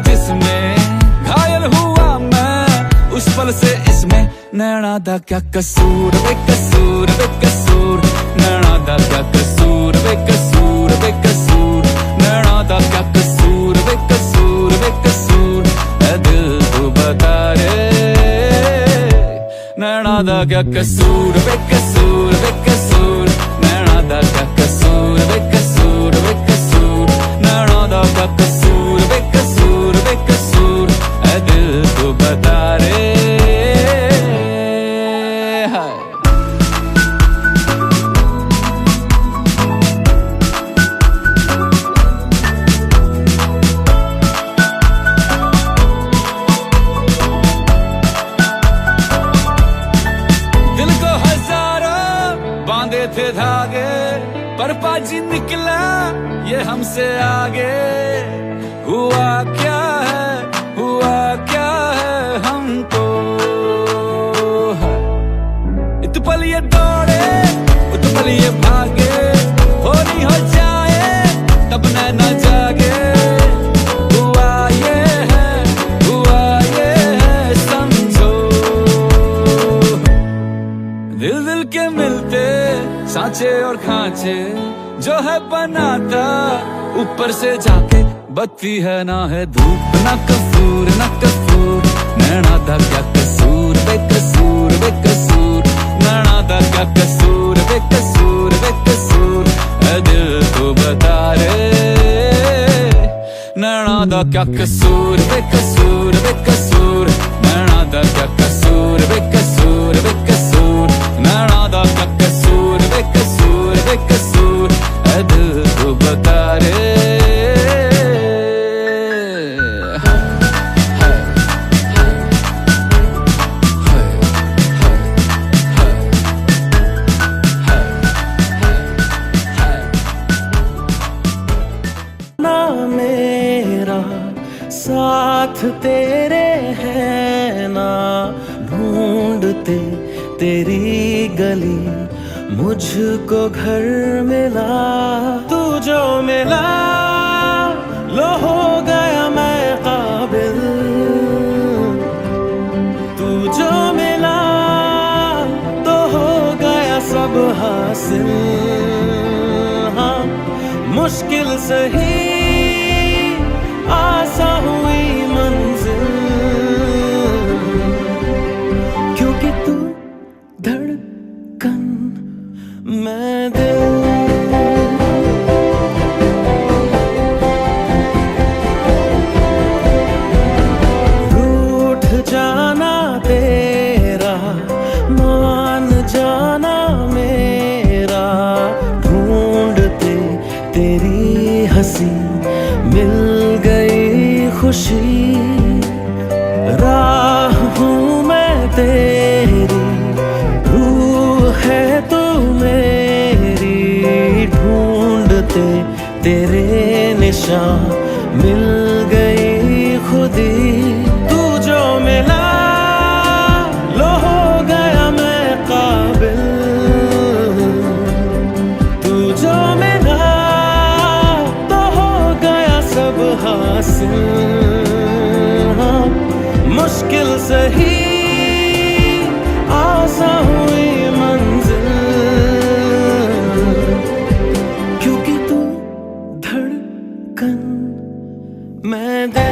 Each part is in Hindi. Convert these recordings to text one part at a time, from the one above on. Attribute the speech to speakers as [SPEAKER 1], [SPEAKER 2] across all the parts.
[SPEAKER 1] जिसमें घायल हुआ मैं उस पल से इसमें। नैना दा क्या कसूर बेकसूर बेकसूर, नैना दा क्या कसूर बेकसूर बेकसूर, नैना दा क्या कसूर बेकसूर बेकसूर, ऐ दिल तू बता रे नैना दा क्या कसूर बेकसूर बेकसूर, नैना दा क्या कसूर बेकसूर बेकसूर, नैना दा क्या कसूर बेकसूर बेकसूर, ऐ दिल तू बता रे। बांधे थे धागे पर पाजी निकला ये हमसे आगे। हुआ क्या है हमको, इत पल ये दौड़े उत पल ये भागे, हो नहीं हो जाए तब न जागे। हुआ ये है समझो, दिल दिल के मिलते सांचे और खांचे जो है बनाता ऊपर से जाके। बत्ती है ना है धूप ना कसूर ना कसूर, नैना दा क्या कसूर बेकसूर बेकसूर, नैना दा क्या कसूर बेकसूर बेकसूर, ऐ दिल तू बता रे नैना दा क्या कसूर बेकसूर बेकसूर, नैना दा क्या कसूर बेकसूर बेकसूर, नैना दा क्या कसूर बेकसूर बेकसूर, ऐ दिल तू बता रे।
[SPEAKER 2] साथ तेरे है ना ढूंढते तेरी गली, मुझको घर मिला तू जो मिला, लो हो गया मैं काबिल। तू जो मिला तो हो गया सब हासिल। हाँ मुश्किल सही आसा हुई मंजिल, क्योंकि तू धड़कन मैं दिल। रूठ जाना तेरा मान जाना मेरा, ढूंढते तेरी हंसी मिल गई खुशी। राह हूँ मैं तेरी, रूह है तू मेरी, ढूंढते तेरे निशान मिल गई खुदी। तू जो मिला लो हो गया मैं काबिल। तू जो मिला हासिल। हाँ मुश्किल सही आसा हुई मंजिल, क्योंकि तू धड़कन मैं दिल।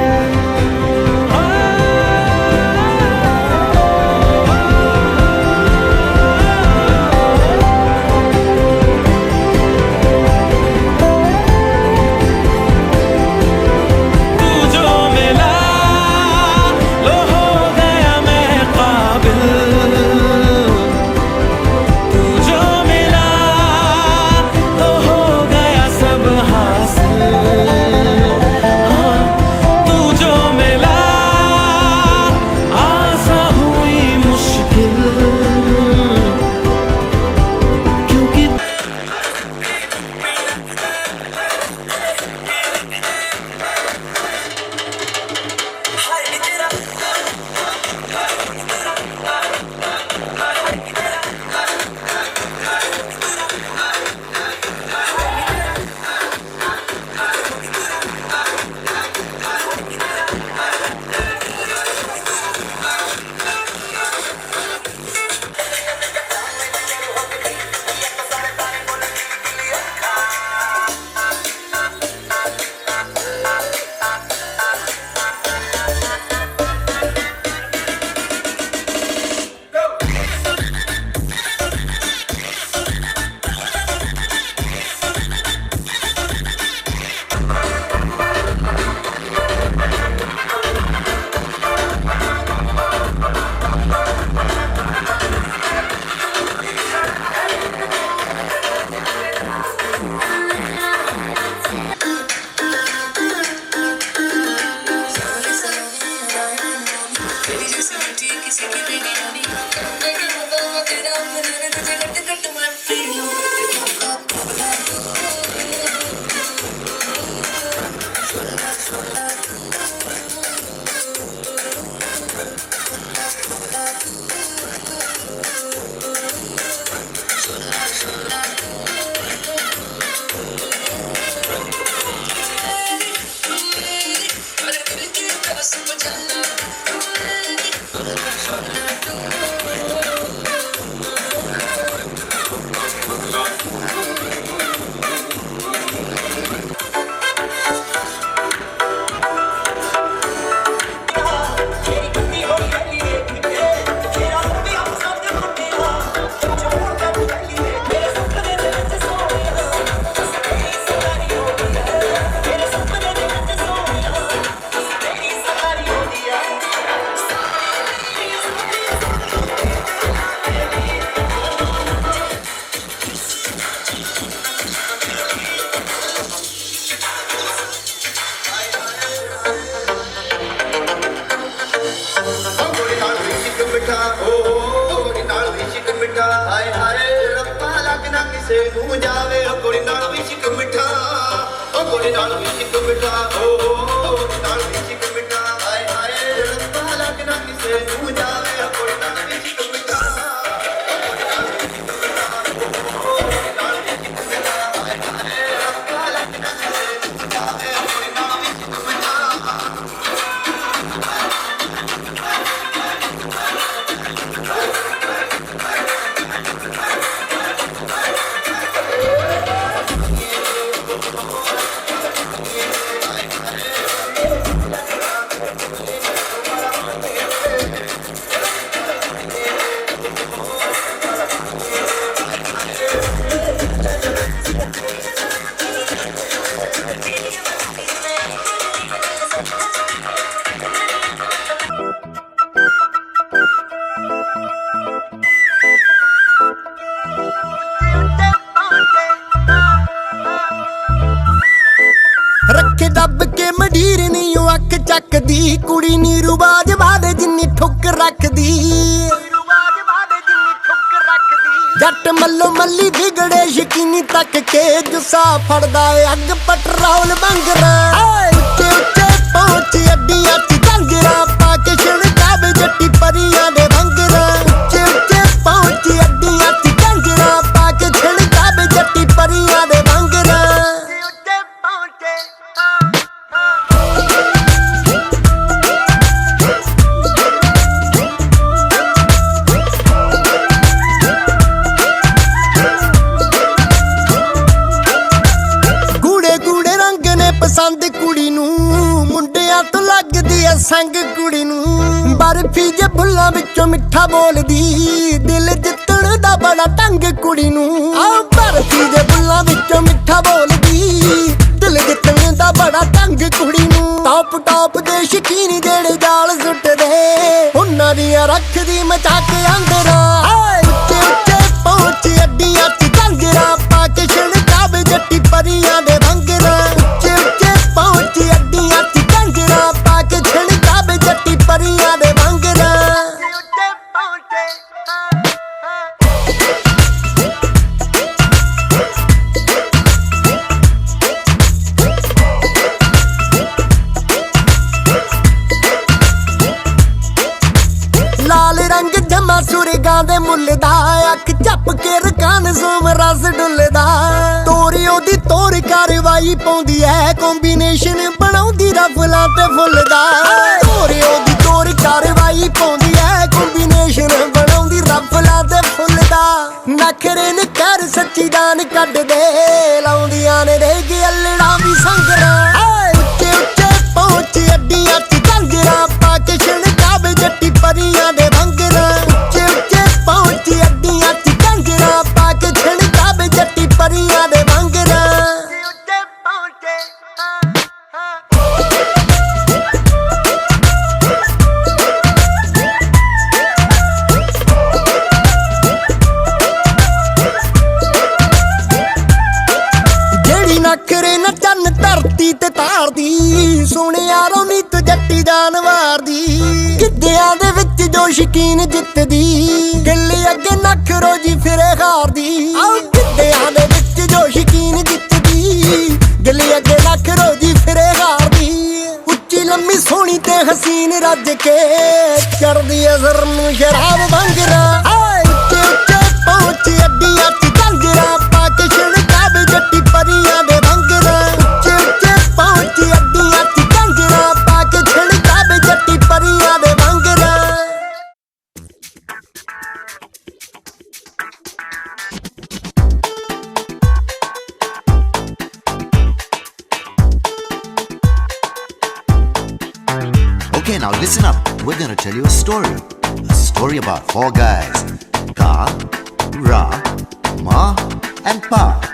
[SPEAKER 3] ਮਿੱਠਾ ਓ ਕੁੜੀ ਨਾਲ ਵੀ ਇਸ਼ਕ ਮਿੱਠਾ ਹਾਏ ਹਾਏ ਰੱਬਾ ਲੱਗ ਨਾ ਕਿਸੇ ਨੂੰ ਜਾਵੇ ਓ ਕੁੜੀ ਨਾਲ ਵੀ ਇਸ਼ਕ ਮਿੱਠਾ ਓ ਕੁੜੀ ਨਾਲ ਵੀ ਇਸ਼ਕ ਮਿੱਠਾ ਓ ਕੁੜੀ ਨਾਲ ਵੀ ਇਸ਼ਕ ਮਿੱਠਾ ਹਾਏ ਹਾਏ ਰੱਬਾ ਲੱਗ ਨਾ ਕਿਸੇ ਨੂੰ ਜਾਵੇ ਓ ਕੁੜੀ ਨਾਲ ਵੀ ਇਸ਼ਕ ਮਿੱਠਾ
[SPEAKER 4] ਰੱਖੇ ਦੱਬ ਕੇ ਮੰਡੀਰ ਨੀ ਉਹ ਅੱਖ ਚੱਕਦੀ ਕੁੜੀ ਨੀ ਰੁਬਾਜ ਵਾਦੇ ਜਿੰਨੀ ਠੁੱਕ ਰੱਖਦੀ ਜੱਟ ਮੱਲੋ ਮੱਲੀ ਵਿਗੜੇ ਸ਼ਕੀਨੀ ਤੱਕ ਕੇ ਜੁੱਸਾ ਫੜਦਾ ਏ ਅੱਗ ਪਟਰੋਲ ਬੰਗਰਾ ਉੱਚੇ ਉੱਚੇ ਪਹੁੰਚ ਅੱਡੀਆਂ ਚ ਝੰਜਰਾ ਪਾ ਕੇ ਛਿੜਕਾਵੇ ਜੱਟੀ ਪਰੀਆਂ ਦੇ ਵੰਗਰਾ ਉੱਚੇ ਉੱਚੇ ਪਹੁੰਚ ਅੱਡੀਆਂ ਚ ਝੰਜਰਾ ਪਾ ਕੇ ਛਿੜਕਾਵੇ ਜੱਟੀ ਪਰੀਆਂ ਦੇ ਵੰਗਰਾ ਉੱਚੇ ਪਹੁੰਚੇ ਪਸੰਦ ਕੁੜੀ ਨੂੰ ਮੁੰਡਿਆਂ ਤੋਂ ਲੱਗਦੀ ਐ ਸੰਗ ਕੁੜੀ ਨੂੰ ਬਰਫੀ ਜੇ ਬੁੱਲਾਂ ਵਿੱਚੋਂ ਮਿੱਠਾ ਬੋਲਦੀ ਦਿਲ ਜਿੱਤਣ ਦਾ ਬੜਾ ਢੰਗ ਕੁੜੀ ਨੂੰ ਆ ਬਰਫੀ ਜੇ ਬੁੱਲਾਂ ਵਿੱਚੋਂ ਮਿੱਠਾ ਬੋਲਦੀ ਦਿਲ ਜਿੱਤਣ ਦਾ ਬੜਾ ਢੰਗ ਕੁੜੀ ਨੂੰ ਟੌਪ ਟੌਪ ਦੇ ਸ਼ਕੀਨ ਜਿਹੜੇ ਜਾਲ ਸੁੱਟਦੇ ਉਹਨਾਂ ਦੀਆਂ ਰੱਖਦੀ ਮਚਾ ਕੇ ਅੰਦਰਾਂ ਉੱਚੇ ਉੱਚੇ ਪਹੁੰਚ ਅੱਡੀਆਂ ਚ ਝੰਜਰਾ ਪਾ ਕੇ ਛਿੜਕਾਵੇ ਜੱਟੀ ਪਰੀਆਂ ਦੇ ਵੰਗਰਾ ਪਹੁੰਚ ਅੱਡੀਆਂ ਚ ਝੰਜਰਾ ਪਾ ਕੇ ਛਿੜਕਾਵੇ ਜੱਟੀ ਪਰੀਆਂ ਦੇ ਵੰਗਰਾ ਉੱਤੇ ਪਹੁੰਚੇ ਲਾਲ ਰੰਗ ਜਮਾ ਸੁਰਗਾਂ ਦੇ ਮੁੱਲ ਦਾ ਅੱਖ ਝੱਪ ਕੇ ਰਕਾਨ ਜ਼ੂਮ ਰਸ ਡੁੱਲਦਾ ਤੋਰੀ ਉਹਦੀ ਤੋਰ ਕਾਰਵਾਈ ਪਾਉਂਦੀ ਐ ਕੰਬੀਨੇਸ਼ਨ ਬਣਾਉਂਦੀ ਰਫਲਾਂ ਤੇ ਫੁੱਲ ਦਾ ਤੋਰੀ ਉਹਦੀ ਤੋਰ ਕਾਰਵਾਈ ਪਾਉਂਦੀ ਐ ਕੰਬੀਨੇਸ਼ਨ ਬਣਾਉਂਦੀ ਰਫਲਾਂ ਤੇ ਫੁੱਲ ਦਾ ਨਖਰੇ ਨੇ ਕਰ ਸੱਚੀ ਜਾਨ ਕੱਢ ਦੇ ਲਾਉਂਦੀਆਂ ਨੇ ਰੇਗ ਅਲੜਾ ਵੀ ਸੰਗਰਾ ਉੱਚੇ ਉੱਚੇ ਪਹੁੰਚ ਅੱਡੀਆਂ ਚ ਝੰਜਰਾ ਪਾ ਕੇ ਛਿੜਕਾਵੇ ਜੱਟੀ ਪਰੀਆਂ ਦੇ ਵੰਗਰਾ ਉੱਚੇ ਉੱਚੇ ਪਹੁੰਚ ਅੱਡੀਆਂ ਚ ਝੰਜਰਾ ਪਾ ਕੇ ਛਿੜਕਾਵੇ ਜੱਟੀ ਪਰੀਆਂ ਦੇ ਵੰਗਰਾ ਉੱਤੇ ਪਹੁੰਚੇ ਜਿਹੜੀ ਨਖਰੇ ਨਾ ਚੰਨ ਧਰਤੀ ਤੇ ਤਾਰਦੀ ਸੁਣਿਆ ਰੋਨੀ ਤੂੰ ਜੱਟੀ ਜਾਨਵਾਰ ਦੀ ਗਿੱਧਿਆਂ ਦੇ ਵਿੱਚ ਜੋ ਸ਼ਕੀਨ ਜਿੱਤਦੀ ਗਿੱਲ ਅੱਗੇ ਨਖਰੋ ਜੀ ਫਿਰੇ ਖਾਰਦੀ ਗਿੱਧਿਆਂ ਦੇ ਵਿੱਚ ਜੋ ਸ਼ਕੀਨ ਜਿੱਤਦੀ ਗਿੱਲ ਅੱਗੇ ਨਖਰੋ ਜੀ ਫਿਰੇ ਖਾਰਦੀ ਉੱਚੀ ਲੰਮੀ ਸੋਹਣੀ ਤੇ ਹਸੀਨ ਰੱਜ ਕੇ ਕਰਦੀ ਅਜ਼ਰ ਨੂੰ ਸ਼ਰਾਬ ਵੰਗਰਾ ਉੱਚੇ ਉੱਚੇ ਪਹੁੰਚ ਅੱਡੀਆਂ ਚ ਝੰਜਰਾ ਪਾ ਕੇ ਛਿੜਕਾਵੇ ਜੱਟੀ ਪਰੀਆਂ ਦੇ ਵੰਗਰਾ ਉੱਚੇ ਉੱਚੇ ਪਹੁੰਚ ਅੱਡੀਆਂ ਚ ਝੰਜਰਾ ਪਾ ਕੇ ਛਿੜਕਾਵੇ ਜੱਟੀ ਪਰੀਆਂ ਦੇ ਵੰਗਰਾ
[SPEAKER 5] Okay, now listen up. We're gonna tell you a story. A story about four guys. Ka, Ra, Ma, and Pa.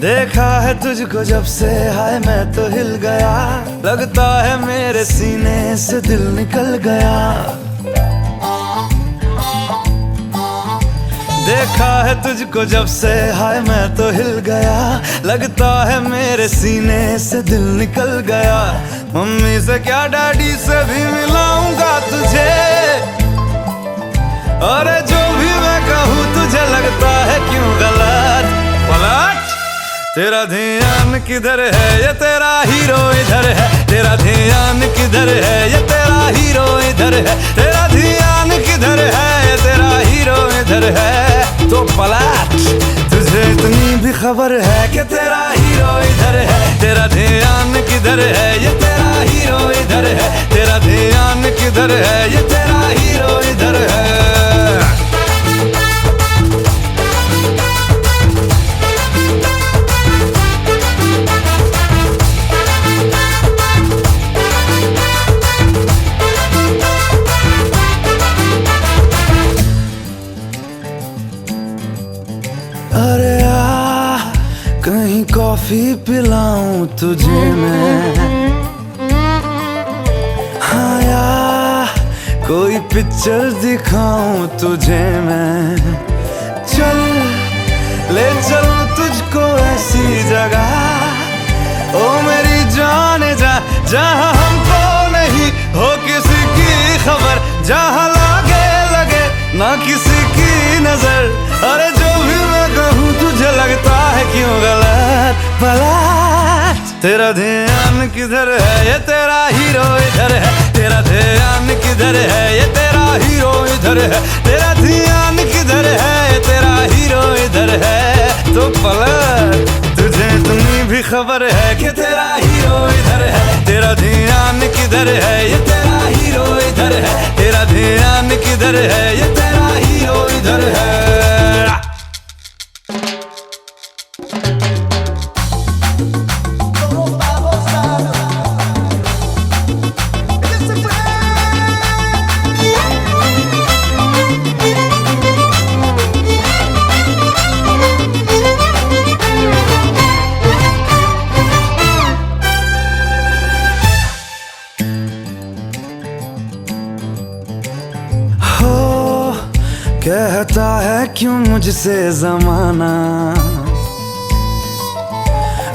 [SPEAKER 2] देखा है तुझको जब से हाय मैं तो हिल गया, लगता है मेरे सीने से दिल निकल गया। देखा है तुझको जब से हाय मैं तो हिल गया, लगता है मेरे सीने से दिल निकल गया। मम्मी से क्या डैडी से भी मिलाऊंगा तुझे, अरे जो भी मैं कहूँ तुझे लगता है क्यों गलत। पलट तेरा ध्यान किधर है, ये तेरा हीरो इधर है। तेरा ध्यान किधर है, ये तेरा हीरो इधर है। तेरा ध्यान किधर है, ये तेरा हीरो इधर है। तो पलट, तुझे इतनी भी खबर है कि तेरा हीरो इधर है। तेरा ध्यान किधर है, ये तेरा हीरो इधर है। तेरा ध्यान किधर है, ये तेरा हीरो इधर है। अरे आ कहीं कॉफी पिलाऊं तुझे मैं, हाँ यार कोई पिक्चर दिखाऊं तुझे मैं। चल ले चलूं तुझको ऐसी जगह, ओ मेरी जाने जा, जहाँ हमको नहीं हो किसी की खबर, जहाँ लगे ना किसी की नजर। अरे जो भी मैं कहूँ तुझे लगता है क्यों गलत। पलट, तेरा ध्यान किधर है, ये तेरा हीरो इधर है। तेरा ध्यान किधर है, ये तेरा हीरो इधर है। तेरा ध्यान किधर है, ये तेरा हीरो इधर है। तो पलट, तुझे इतनी भी खबर है कि तेरा हीरो इधर है। तेरा ध्यान किधर है, ये तेरा हीरो इधर है। तेरा ध्यान किधर है, ये तेरा हीरो इधर है। कहता है क्यों मुझसे जमाना,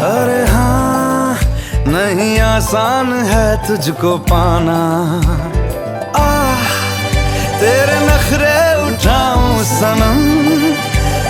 [SPEAKER 2] अरे हाँ नहीं आसान है तुझको पाना। तेरे नखरे उठाऊं सनम,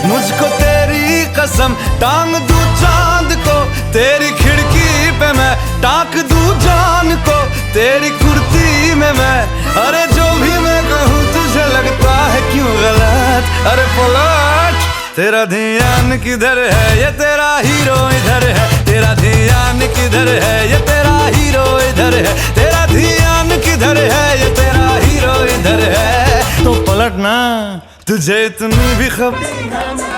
[SPEAKER 2] मुझको तेरी कसम टांग दूं चांद को। तेरी खिड़की पे मैं टाक दूं जान को, तेरी कुर्ती में मैं। अरे जो भी मैं कहूँ तुझे लगता है क्यों गलत। अरे पलट, तेरा ध्यान किधर है, ये तेरा हीरो इधर है। तेरा ध्यान किधर है, ये तेरा हीरो इधर है। तेरा ध्यान किधर है, ये तेरा हीरो इधर है। तो पलट ना, तुझे इतनी भी खबर।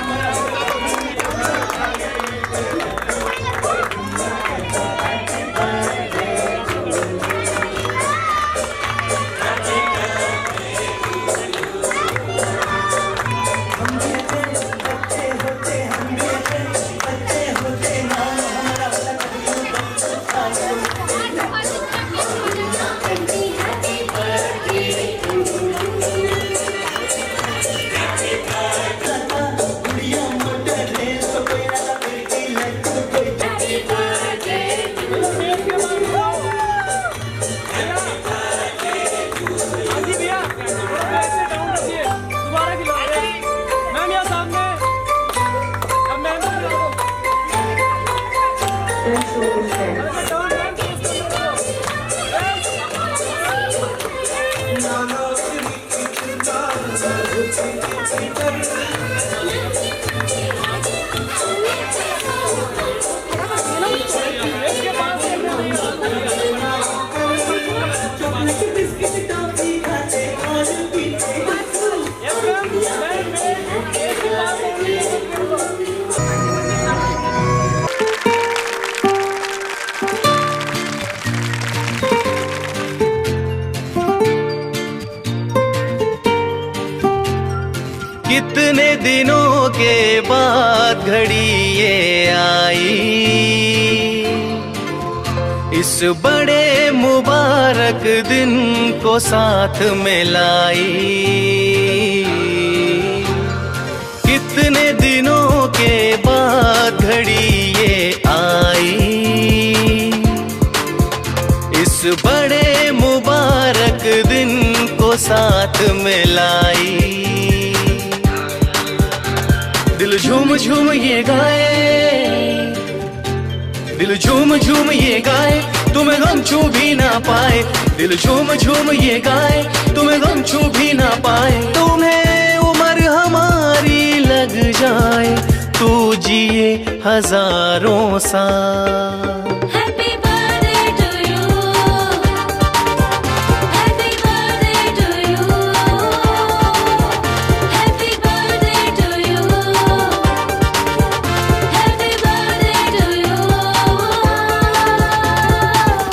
[SPEAKER 6] कितने दिनों के बाद घड़ी ये आई।
[SPEAKER 2] इस बड़े मुबारक दिन को साथ में लाई, कितने दिनों के बाद घड़ी ये आई। इस बड़े मुबारक दिन को साथ में लाई, दिल झूम झूम ये गाए, दिल झूम झूम ये गाए, तुम्हें गम छू भी ना पाए। दिल झूम झूम ये गाए, तुम्हें गम छू भी ना पाए। तुम्हें उम्र हमारी लग जाए, तू जिए हजारों साल।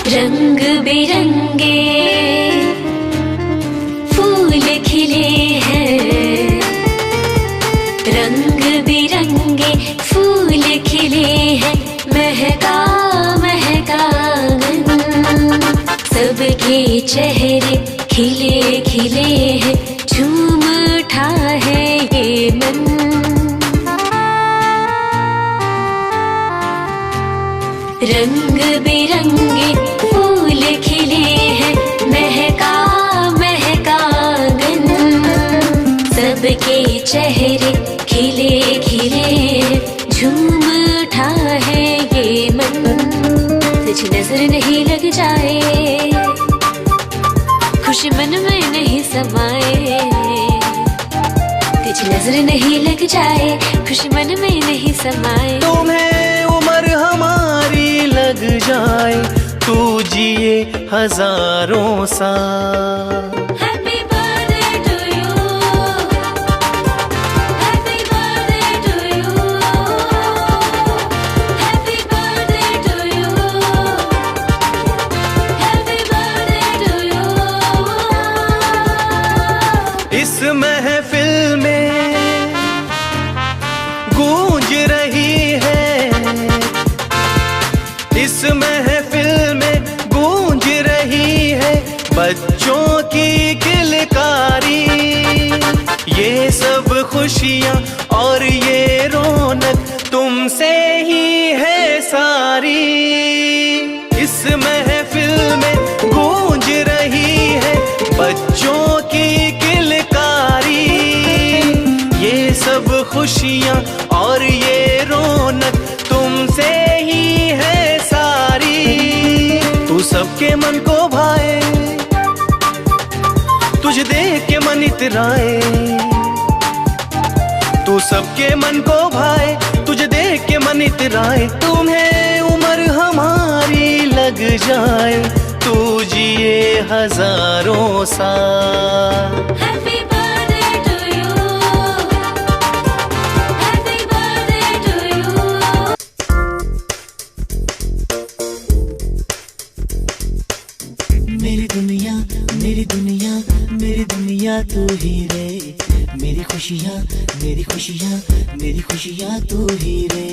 [SPEAKER 6] रंग बिरंगे फूल खिले हैं, रंग बिरंगे फूल खिले हैं, महका महका आंगन, सबके चेहरे खिले खिले हैं, झूम उठा है ये मन। रंग बिरंगे फूल खिले हैं, महका महका आंगन, सबके चेहरे खिले खिले हैं, झूम उठा है ये मन। तुझ नजर नहीं लग जाए, खुशी मन में नहीं समाए, तुझ नजर नहीं लग जाए, खुशी मन में नहीं समाए।
[SPEAKER 2] तुम्हें उम्र हमारी लग जाए, तू जिए हजारों साल।
[SPEAKER 6] Happy birthday to you, happy birthday to you, happy birthday to you, happy birthday to you।
[SPEAKER 2] इस महफिल में गूंज रही है, इस महफिल में गूंज रही है बच्चों की किलकारी। ये सब खुशियाँ और ये रौनक तुमसे ही है सारी। इस महफिल में गूंज रही है बच्चों की किलकारी। ये सब खुशियाँ और ये रौनक तुमसे ही है सारी। तू सबके मन को भाए, तुझे देख के मन इतराए। तू सबके मन को भाए, तुझे देख के मन इतराए। तुम्हें उम्र हमारी लग जाए, तू जिए हजारों साल।
[SPEAKER 6] Happy birthday to you, happy birthday to you।
[SPEAKER 7] मेरी दुनिया मेरी दुनिया मेरी दुनिया तू ही रे, मेरी खुशियाँ मेरी खुशियाँ मेरी खुशियाँ तू ही रे।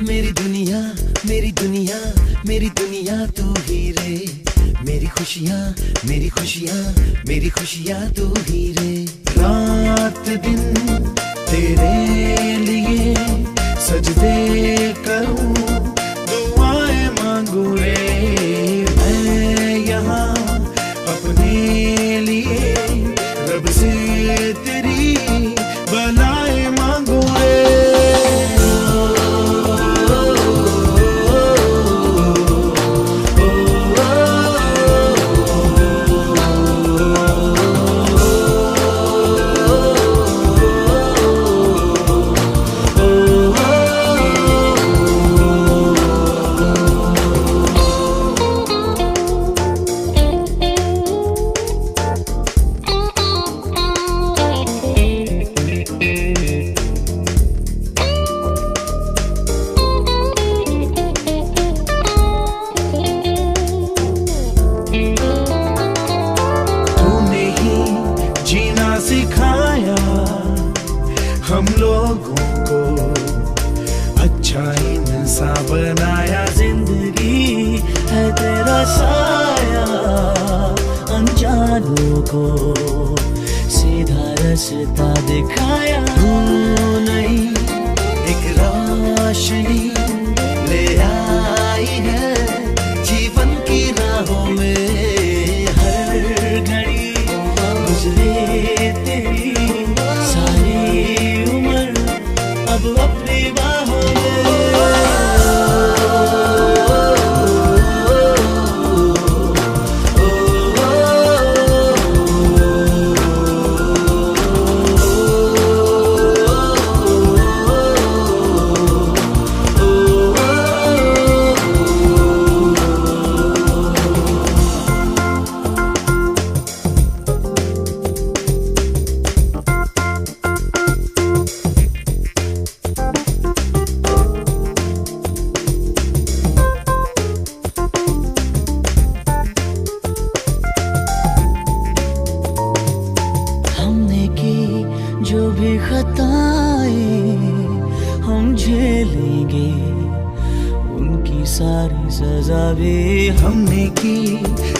[SPEAKER 7] मेरी दुनिया मेरी दुनिया मेरी दुनिया तू ही रे, मेरी खुशियाँ मेरी खुशियाँ मेरी खुशियाँ तू ही रे। रात दिन तेरे लिए सजदे करूं, दुआएं मांगू रे। मैं यहाँ अपने लिए रब से तेरी भलाई मांगू रे। सिखाया हम लोगों को को सीधा रास्ता दिखाया। तू नहीं एक रोशनी ले आई है जीवन की राहों में, हर घड़ी गुजरे तेरी सारी उम्र अब अपनी बाहों में। जो भी खताएं हम झेलेंगे उनकी सारी सजा भी हमने की।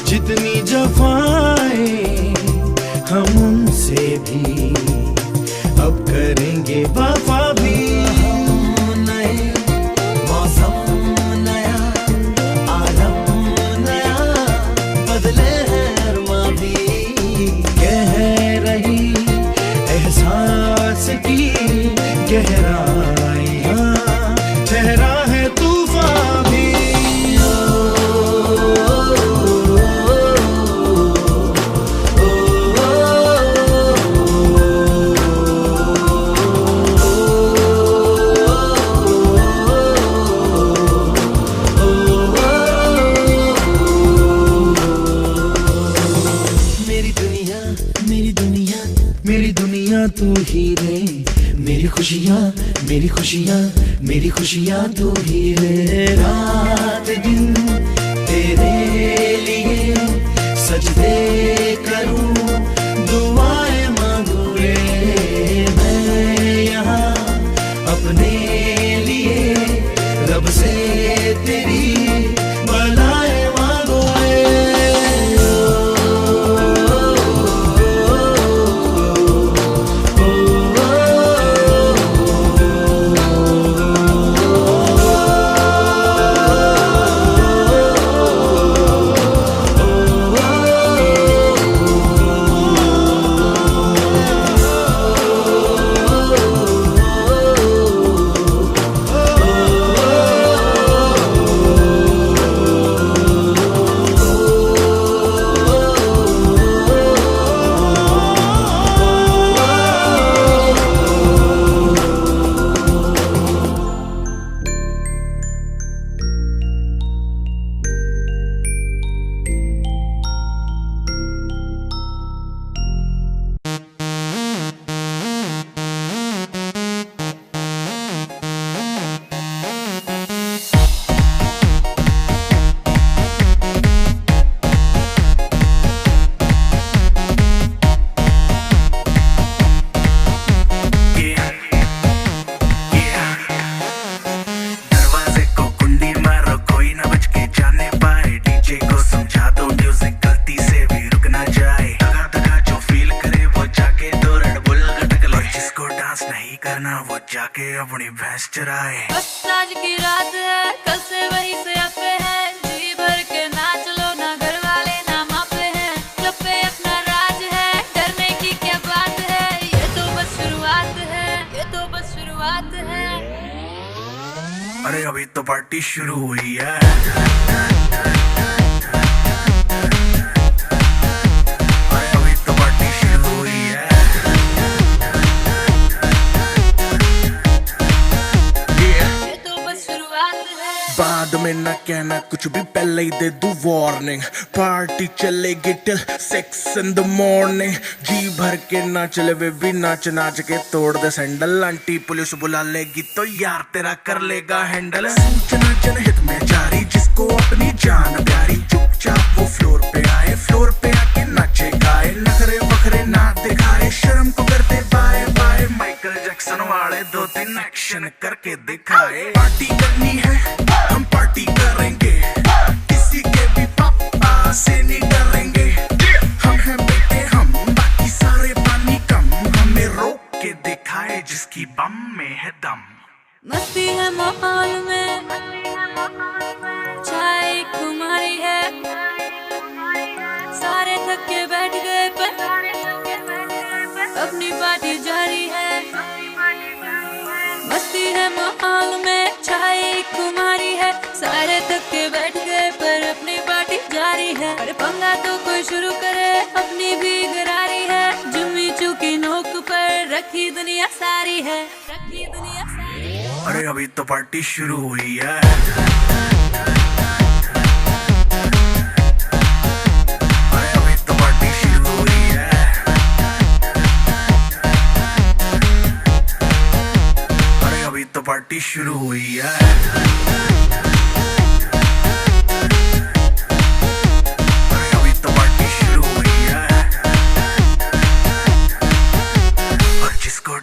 [SPEAKER 7] जितनी जफाएं हम उनसे भी अब करेंगे वफा भी। नए मौसम नया आलम नया बदले हैं अरमा भी, कह रही एहसास की गहराइयां ठहरा है तूफान भी। मेरी दुनिया तू ही रे, मेरी खुशियाँ मेरी खुशियाँ मेरी खुशियाँ तू ही रे। रात दिन तेरे लिए सजदे करूँ दुआएं मांगू रे, मैं यहाँ अपने लिए रब से तेरी भलाएं मांगू रे। वो जाके अपनी भैंस चराए।
[SPEAKER 8] बस आज की रात है, कल से वही से अपे है, जी भर के नाच लो ना घर वाले ना मापे हैं, क्लब पे अपना राज है, डरने की क्या बात है, ये तो बस शुरुआत है, ये तो बस शुरुआत है।
[SPEAKER 7] अरे अभी तो पार्टी शुरू हुई है। बाद में ना कहना कुछ भी, पहले ही दे दूं वार्निंग। पार्टी चलेगी टिल 6 in the morning। जी भर के नाच ले बेबी, नाच नाच के तोड़ दे सैंडल। आंटी पुलिस बुला लेगी तो यार तेरा कर लेगा हैंडल। सूचना जनहित में जारी, जिसको अपनी जान प्यारी, चुपचाप वो फ्लोर पे आए, फ्लोर पे आके नाचे गाए, नखरे बखरे ना दिखाए, शर्म को कर दे बाय बाय। माइकल जैक्सन वाले 2-3 एक्शन करके दिखाए। पार्टी करनी है हम पार्टी करेंगे, किसी के भी पापा से नहीं डरेंगे। हम हैं बेटे हम जिसकी बम में है दम।
[SPEAKER 8] मस्ती है माहौल में, चाय खुमारी है, सारे थक के बैठ गए पर अपनी पार्टी जारी है। मस्ती है माहौल में, चाय खुमारी है, सारे थक के बैठ गए पर अपनी पार्टी जारी है। अरे पंगा तो कोई शुरू करे, अपनी भी गरारी है, जुम्मी चुकी नोक पर रखी दुनिया सारी है, रखी दुनिया सारी है।
[SPEAKER 7] अरे अभी तो पार्टी शुरू हुई है। अरे अभी तो पार्टी शुरू हुई है। अरे अभी तो पार्टी शुरू हुई है।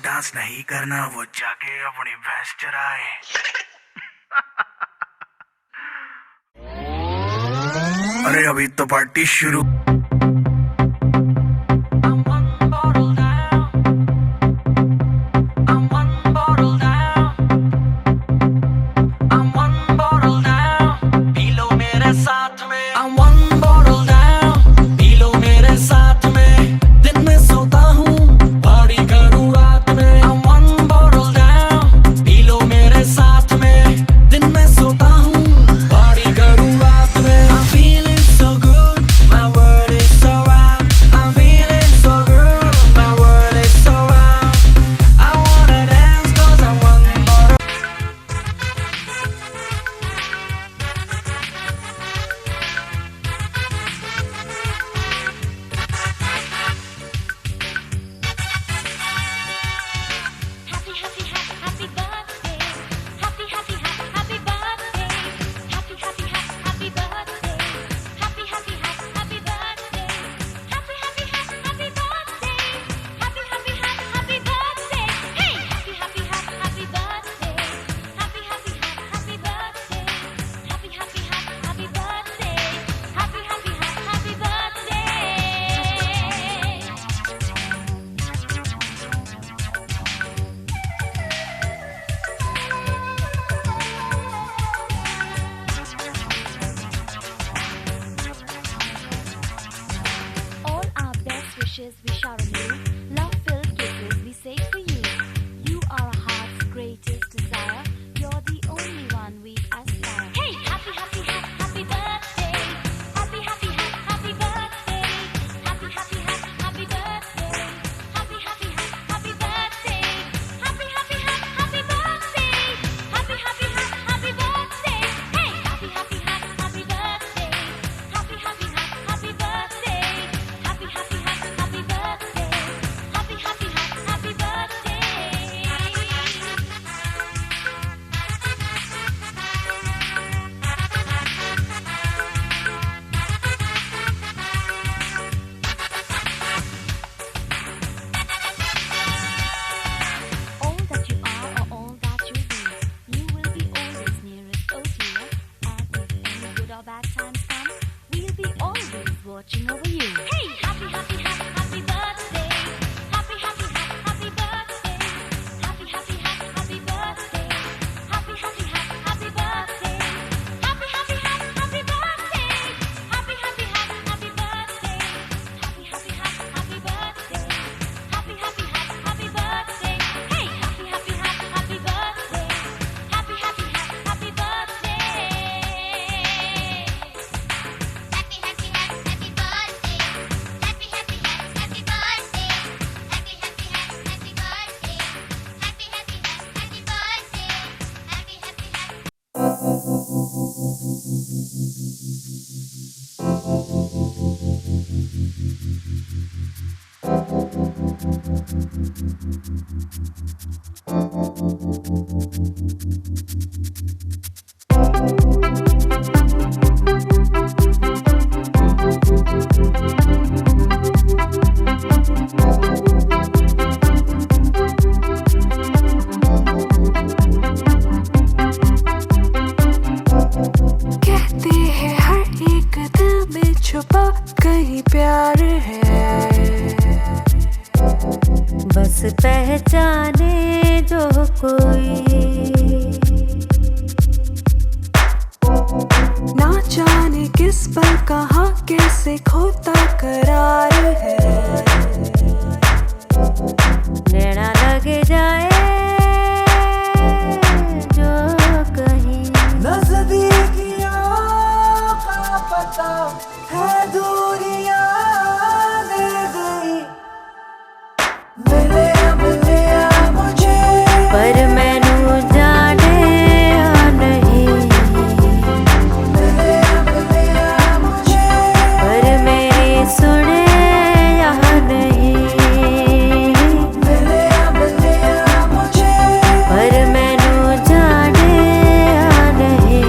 [SPEAKER 7] डांस नहीं करना वो जाके अपनी भैंस चराए। अरे अभी तो पार्टी शुरू।
[SPEAKER 6] We shower you, love-filled kisses we say for you. You are our heart's greatest desire. You're the only one we aspire. Hey, happy, happy, happy, happy birthday. Happy, happy, happy, happy birthday. Happy, happy, happy, happy birthday. Happy, happy, happy, happy birthday. Happy, happy, happy, happy birthday. Happy, happy, happy, happy birthday. Hey, happy, happy, happy, happy birthday. Happy, happy, happy, happy birthday. Happy, happy, happy, happy birthday. Happy, happy, happy, happy birthday. All that you are or all that you be, you will be always nearest, oh dear. And if any good or bad times come, we'll be always watching over you. Hey, happy, happy, happy, happy birthday. Happy, happy, happy, happy birthday. Happy, happy, happy, happy birthday. Happy, happy, happy, happy birthday. Happy, happy, happy, happy birthday. Happy, happy, happy, happy birthday. Happy, happy, happy, happy birthday. Happy, happy, happy, happy birthday. Hey, happy, happy, happy, happy birthday. Happy, happy, happy, happy birthday. Happy, happy, happy, happy birthday. Happy, happy, happy, happy birthday. Happy, happy, happy, happy birthday. Happy, happy, happy, happy birthday. Happy, happy, happy.
[SPEAKER 9] कहते हैं हर एक दिल में छुपा कहीं प्यार है, बस
[SPEAKER 10] पहचाने जो कोई,
[SPEAKER 9] ना जाने किस पल कहाँ कैसे खोता करार है,
[SPEAKER 10] नैना लग जाए जो कहीं,
[SPEAKER 4] नजदीकियों का पता है दूरियां दे गई, मिले मुझे
[SPEAKER 10] पर मैनू जाने या नहीं,
[SPEAKER 4] मिले मुझे
[SPEAKER 10] पर मेरी सुने या नहीं,
[SPEAKER 4] मिले मुझे
[SPEAKER 10] पर मैनू जाने या नहीं।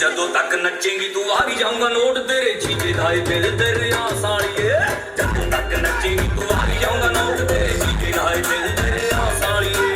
[SPEAKER 1] जदों तक नचेंगी तू आ भी जाऊंगा नोट तेरे जीजे दाए दिल तेरे आ साड़िए, जदों तक नचेंगी तू आ भी जाऊंगा नोट तेरे जीजे दाए दिल तेरे आ साड़िए।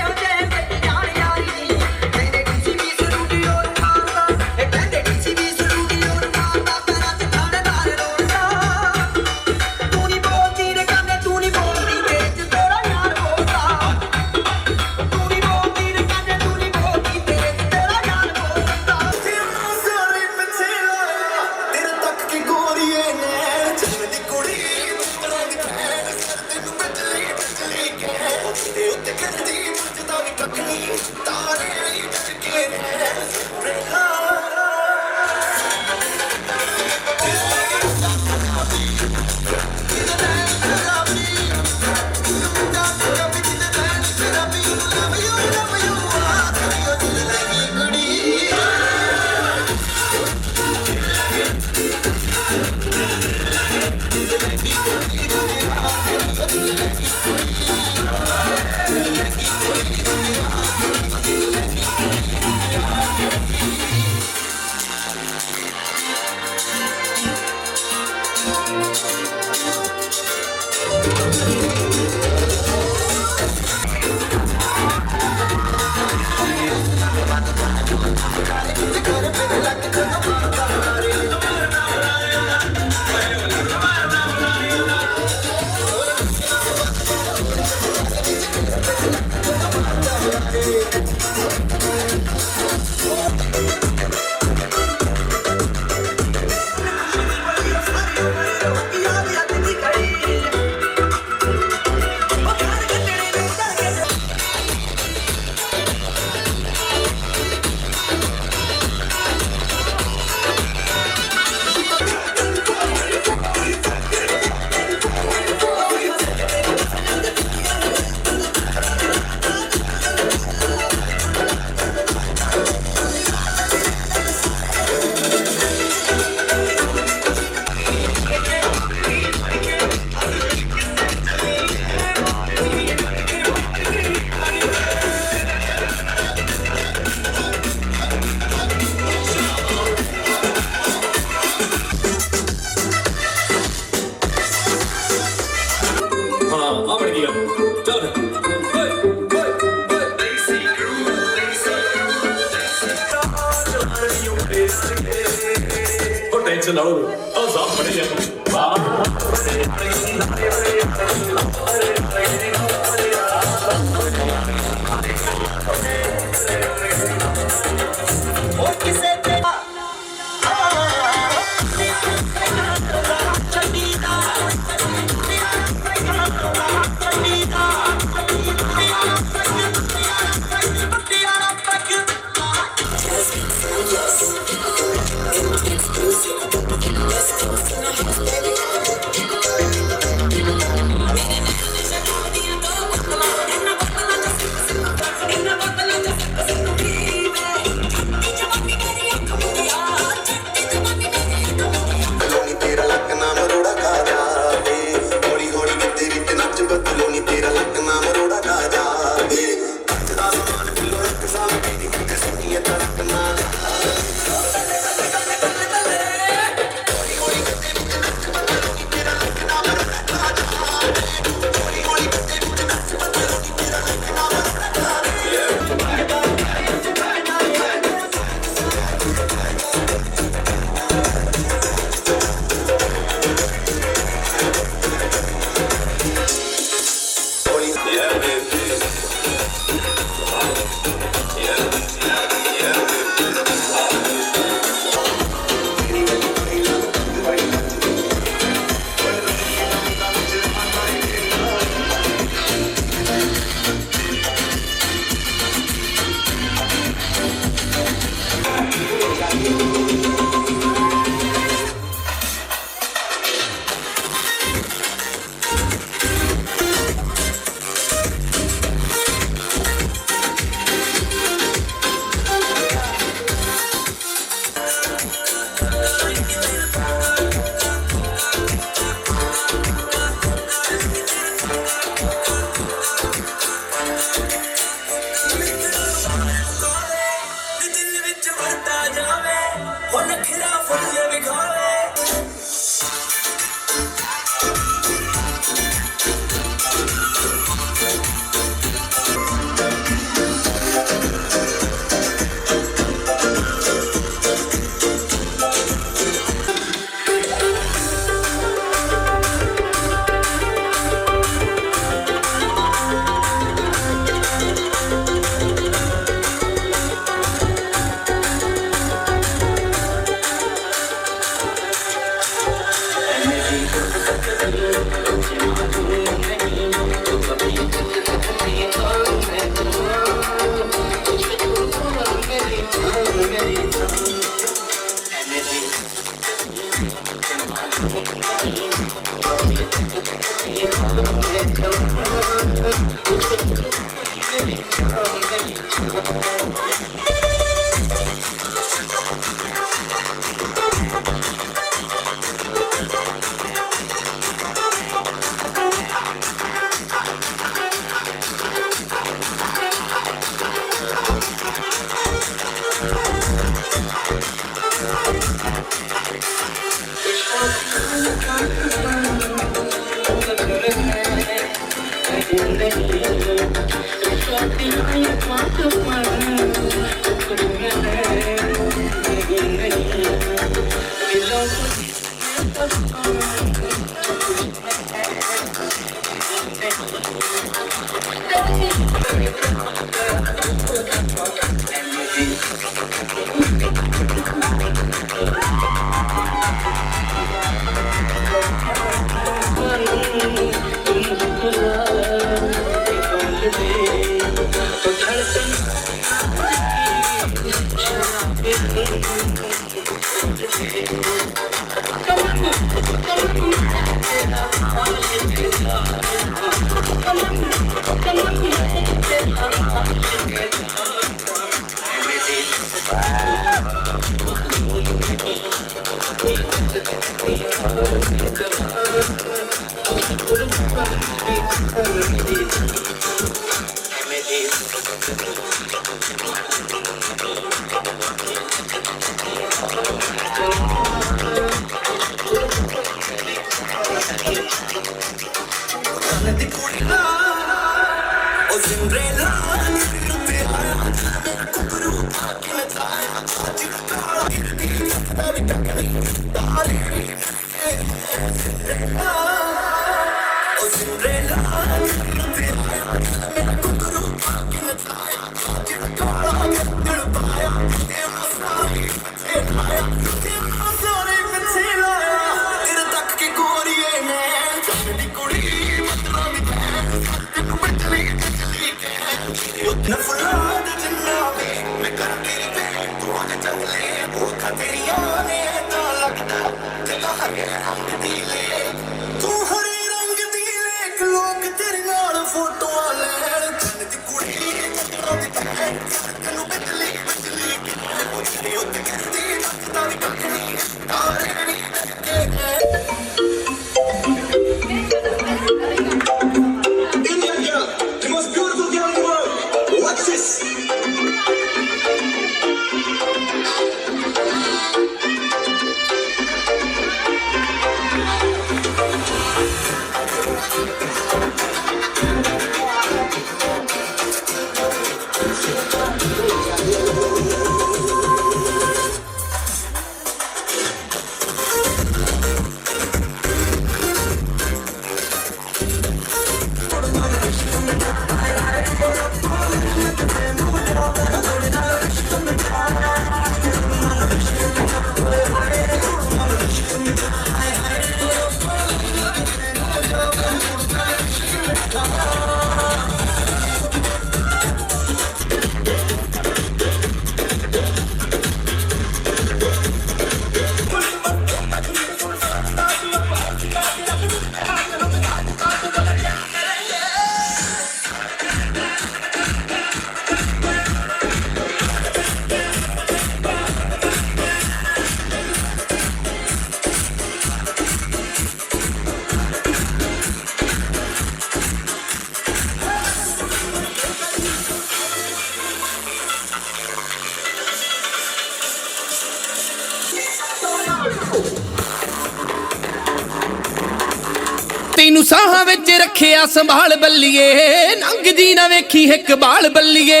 [SPEAKER 11] ਤੈਨੂੰ ਸਾਹਾਂ ਵਿੱਚ ਰੱਖਿਆ ਸੰਭਾਲ ਬੱਲੀਏ, ਨੰਗਦੀ ਨਾ ਵੇਖੀ ਇੱਕ ਬਾਲ ਬੱਲੀਏ।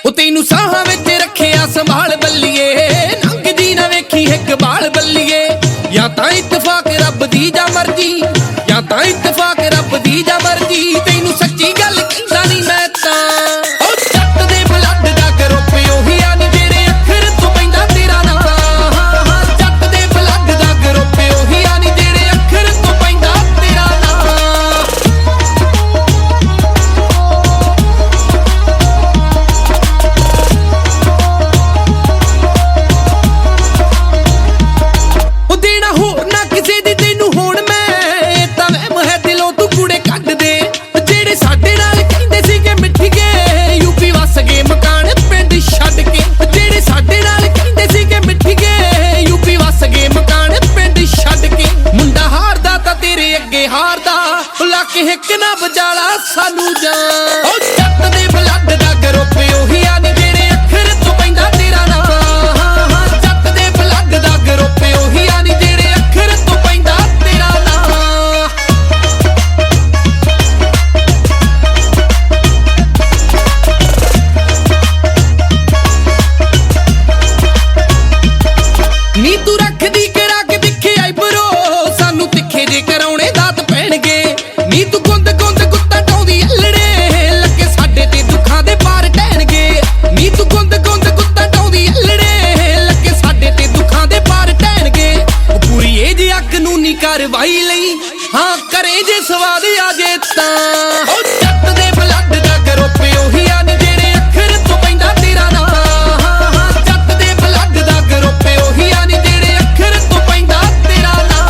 [SPEAKER 11] ਉਹ ਤੈਨੂੰ ਸਾਹਾਂ ਵਿੱਚ ਰੱਖਿਆ ਸੰਭਾਲ ਬੱਲੀਏ, ਨੰਗਦੀ ਨਾ ਵੇਖੀ ਇੱਕ ਬਾਲ ਬੱਲੀਏ। ਜਾਂ ਤਾਂ ਇਤਫਾਕ ਰੱਬ ਦੀ ਜਾਂ ਮਰਜ਼ੀ, ਜਾਂ ਤਾਂ ਇਤਫਾਕ ਰੱਬ ਦੀ ਜਾਂ ਮਰਜ਼ੀ। ਤੈਨੂੰ ਸੱਚੀ ਗੱਲ ਕਹਿੰਦਾ ਨਹੀਂ ਮੈਂ ਤਾਂ, ਉਹ ਜੱਟ ਦੇ ਬਲੱਡ ਦਾ ਗਰੁੱਪ ਉਹੀ ਆ ਨੀ ਜਿਹੜੇ ਅੱਖਰ ਤੋਂ ਪੈਂਦਾ ਤੇਰਾ ਨਾਂ। ਜੱਟ ਦੇ ਬਲੱਡ ਦਾ ਗਰੁੱਪ ਉਹੀ ਆ ਨੀ ਜਿਹੜੇ ਅੱਖਰ ਤੋਂ ਪੈਂਦਾ ਤੇਰਾ ਨਾਂ। ਉਹ ਦੇਣਾ ਹੋਰ ਨਾ ਕਿਸੇ ਦੀ ਤੈਨੂੰ ਹੁਣ ਮੈਂ, ਤਾਂ ਵਹਿਮ ਹੈ ਦਿਲੋਂ ਤੂੰ ਕੂੜੇ ਕੱਢ ਦੇ। कार्रवाई लई हाँ करे जे स्वाद आ जे तां ओ जट दे ब्लड दा ग्रुप ओही आ नी जेड़े अखर तो पैंदा तेरा नां हाँ जट दे ब्लड दा ग्रुप ओही आ नी जेड़े अखर तो पैंदा तेरा नां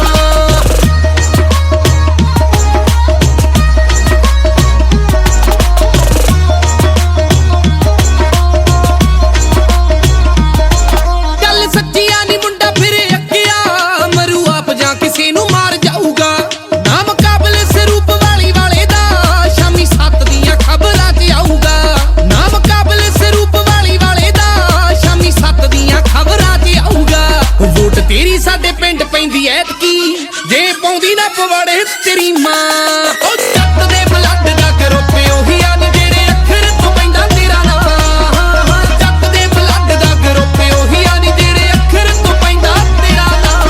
[SPEAKER 11] किसी नू मार जाऊगा ना मुकाबले स्वरूप वाली वाले दा शामी 7 दियां खबरां च आऊगा ना मुकाबले स्वरूप वाली वाले दा शामी 7 दियां खबरां च आऊगा वोट तेरी साडे पिंड पैंदी ऐतकी जे पाउंदी ना पवाड़े तेरी मां ओ जट दे ब्लड दा ग्रुप ओही आ नी जेड़े अखर तो पैंदा तेरा नां जट दे ब्लड दा ग्रुप ओही आ नी जेड़े अखर तो पैंदा तेरा नां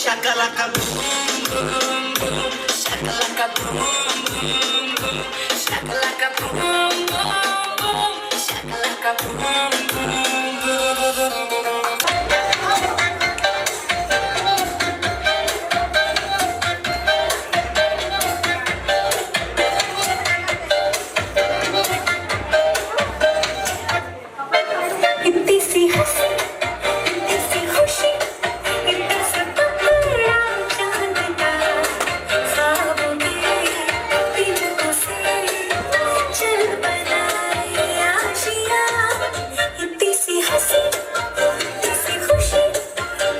[SPEAKER 3] Shakalaka boom boom boom, shakalaka boom boom boom, shakalaka boom boom boom, shakalaka boom boom boom.
[SPEAKER 9] इतनी सी हंसी इतनी सी खुशी इतना सा टुकड़ा चांद का ख्वाबों में दिलों से चल बनाए आशिया इतनी सी हंसी इतनी सी खुशी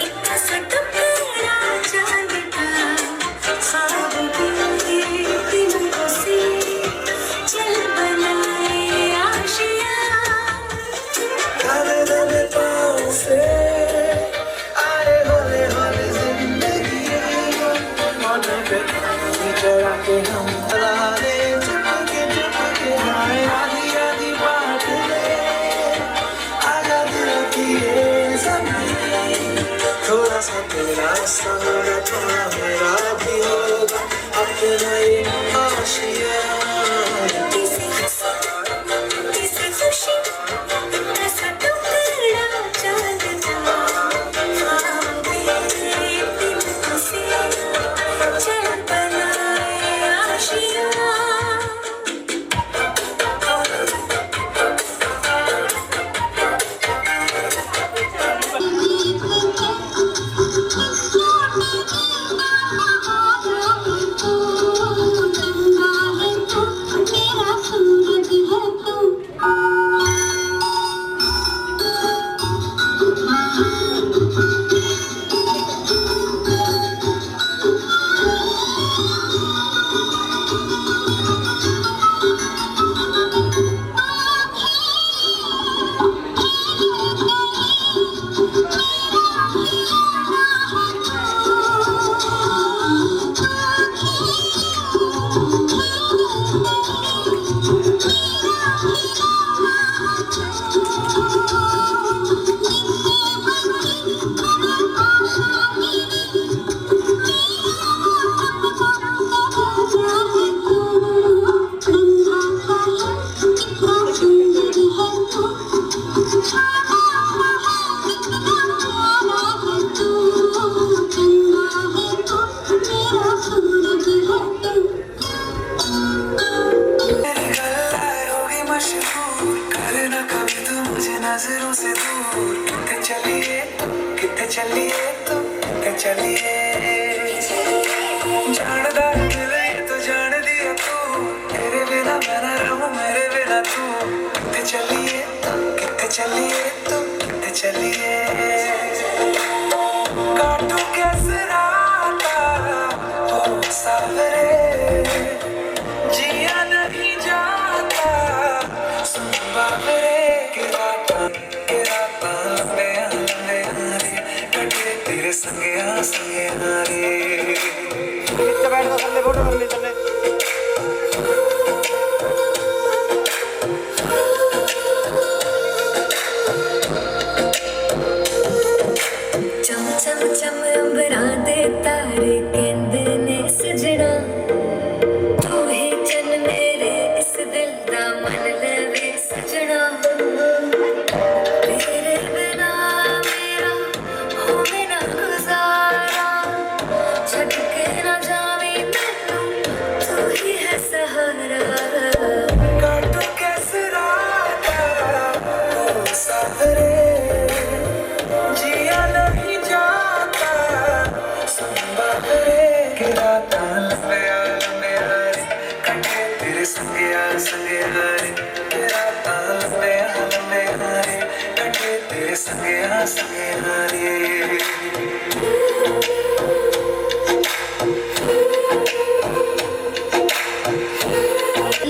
[SPEAKER 9] इतना सा टुकड़ा चांद का ख्वाबों में दिलों से चल बनाए आशिया
[SPEAKER 2] थोड़ा सा तेरा होगा थोड़ा मेरा भी होगा अपना ये आशिया
[SPEAKER 9] खुशी इतना सा टुकड़ा चांद का ख्वाब में दिलों से चल बनाए आशिया
[SPEAKER 2] नजरों से दूर कितने चलिए तो कितने चलिए जानदार दिल ये तो जान दिया तू तेरे बिना मैं ना रहूं चलिए तुम कितने चलिए काटू कैसे राता हो सावरे जिया नहीं जाता सुन बाबरे के राता लंबे लंबे हारे कटे तेरे संगे हारे बैठ तो कर ले फोटो कर ले चले
[SPEAKER 12] चम चम अंबरा दे तारे कहंदे ने सजना तू ही चन मेरे इस दिल दा मन लवे सजना तेरे बिना मेरा होवे ना गुजारा छड़ के ना जावे मैनू तू ही है सहारा
[SPEAKER 2] काटू कैसे राता हो सावरे जिया नहीं जाता संभाले के राता लंबे हारे कटे तेरे संगे हारे के राता लंबे हारे कटे तेरे संगे हारे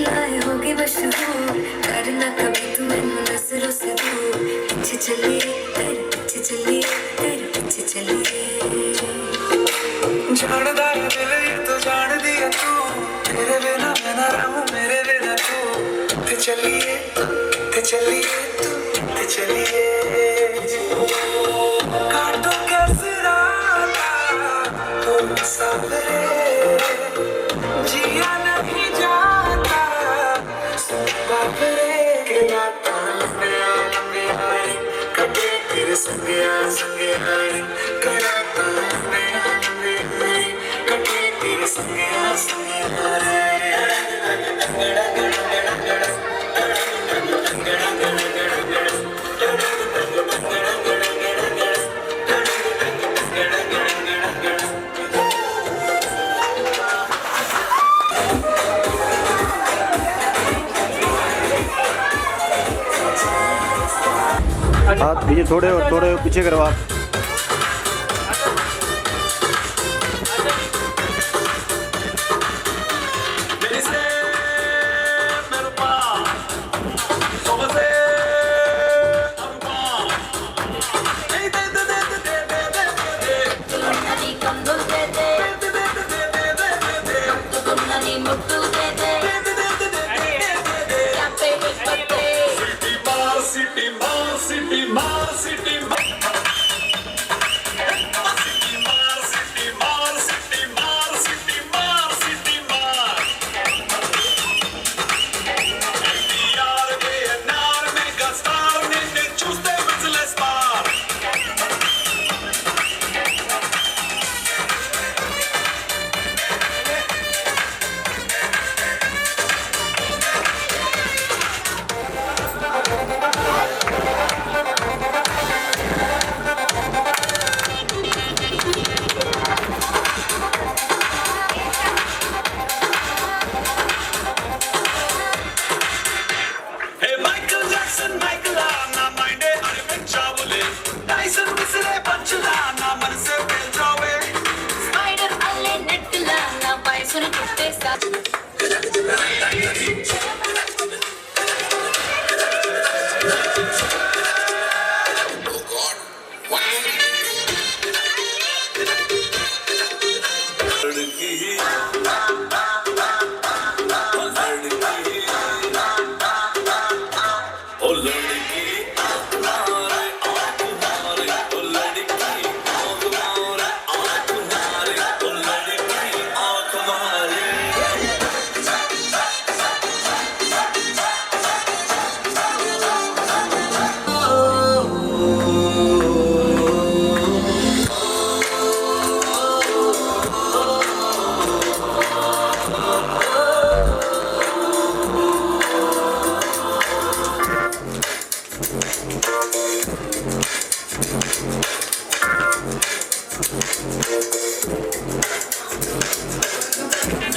[SPEAKER 12] लाए होगे मशहूर करना कभी तू मैनू नजरों से दूर पीछे चलिए तेरे पीछे चलिए
[SPEAKER 2] जानदा है दिल ये तो जान दिया तू तेरे बिना मैं ना रहूं मेरे बिना तू ते चलिए तू काटो कैसे राता हो सावरे जिया नहीं जाता बाबरे के राता लंबे हारे कटे तेरे संगे हारे कराता लंबे हारे कटे तेरे संगे हारे
[SPEAKER 13] हाथ पीछे थोड़े और पीछे करवा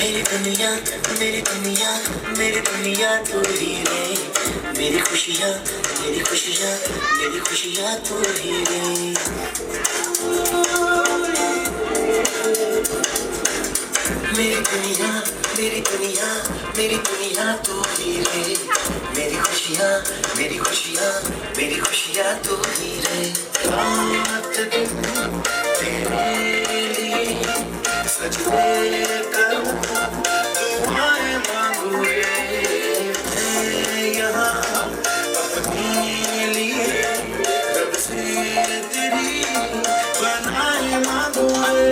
[SPEAKER 14] मेरी दुनिया मेरी दुनिया मेरी दुनिया तू ही रे
[SPEAKER 3] मेरी खुशियाँ मेरी खुशियाँ मेरी खुशियाँ तू ही रे। मेरी दुनिया मेरी दुनिया मेरी दुनिया तू ही रे। मेरी खुशियाँ मेरी खुशियाँ मेरी खुशियाँ तू ही रे। रात दिन तेरे लिए सजदे करूं दुआएं मांगू रे। मैं यहाँ अपने लिए रब से तेरी बनाए मांगू रे।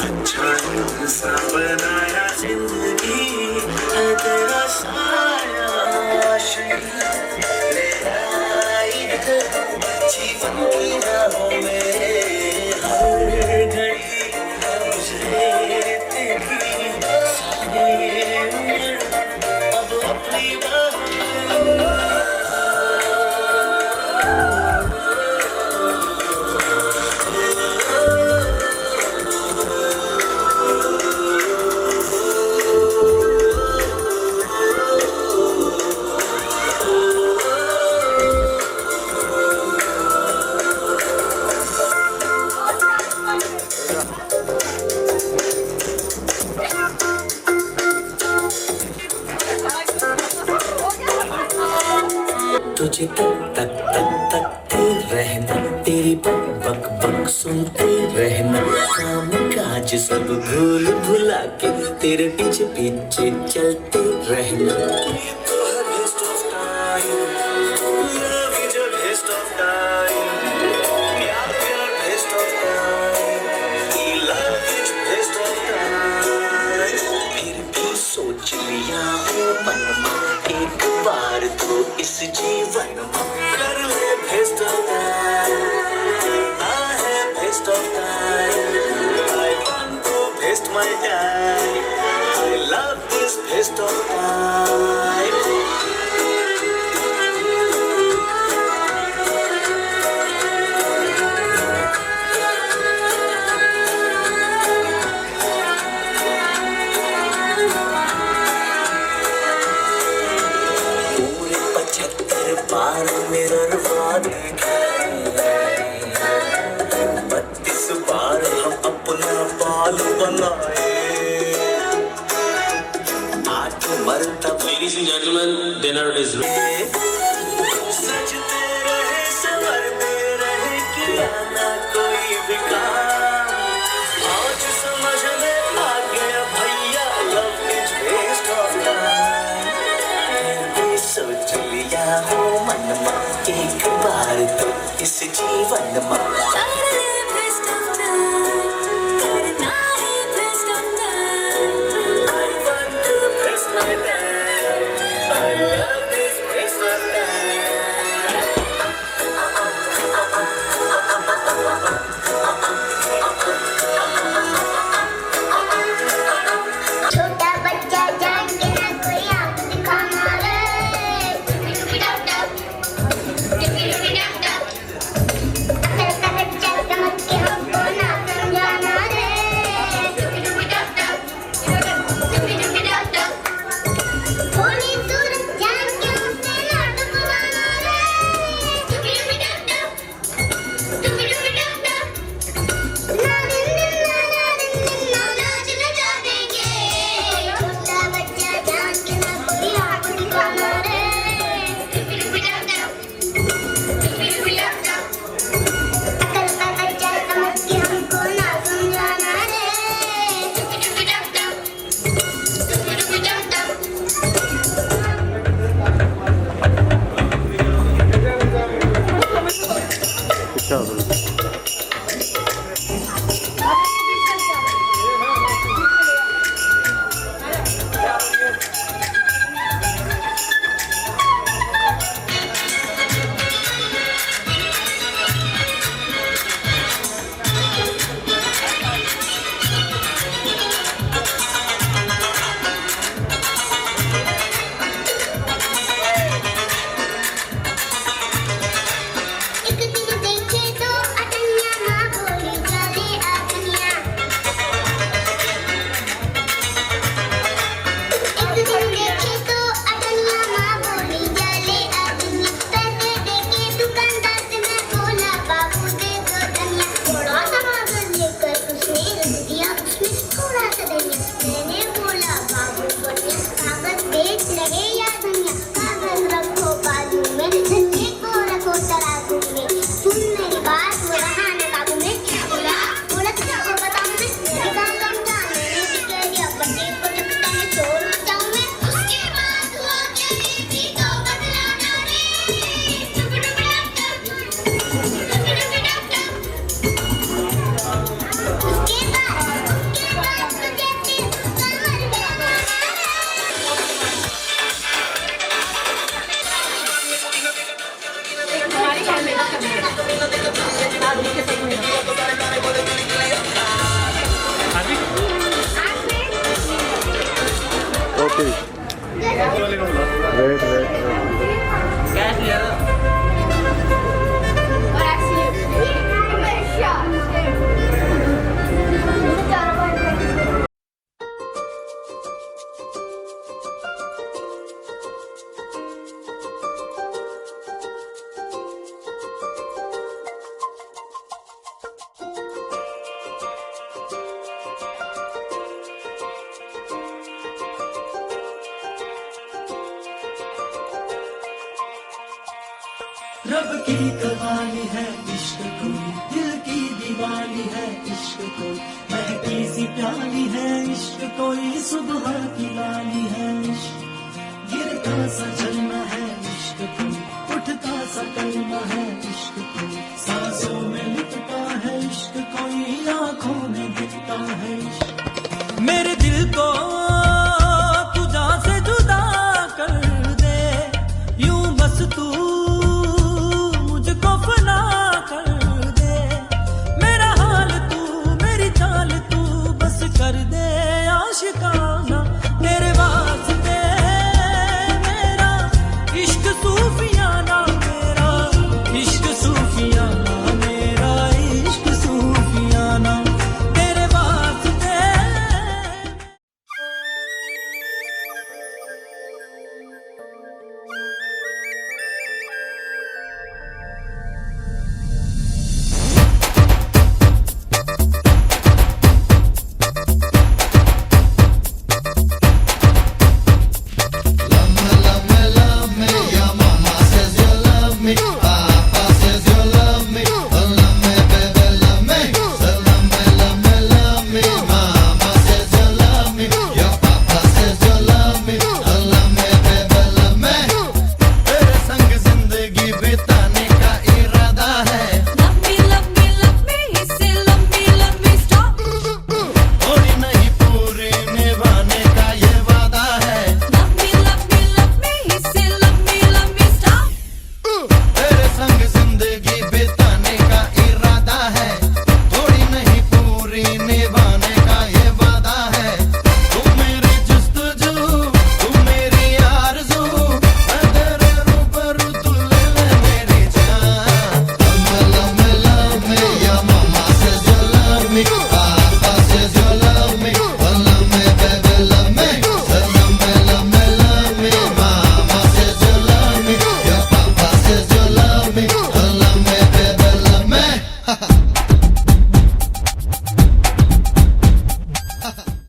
[SPEAKER 3] अच्छा बनाया जिंदगी है तेरा साया ले आई है जीवन की राहों में हर घड़ी मुझे तेरी अब अपनी तुझे तक तक तक तकते रहना तेरी बक बक बक सुनते रहना काम काज सब भूल भुला के तेरे पीछे पीछे चलते रहना। फिर भी सोच लिया हो मनमा एक बार तो इस जीवन में कर ले best of time. I have best of time. I want to best my time. I love this best of time. बार मेरा रवाद 32 बार हम अपना बाल बनाए। आज मरता Ladies and gentlemen, dinner is ready. सजते रहे संवरते रहे किया ना कोई भी काम। आज समझ में आ गया भैया love is waste of time। सोच लिया हो मनमा एक बार तो इस जीवन में
[SPEAKER 14] रब की कवाली है इश्क कोई, दिल की दीवानी है इश्क कोई, महकी सी प्याली है इश्क कोई, सुबह की लाली है इश्क, गिरता सा झरना है इश्क कोई,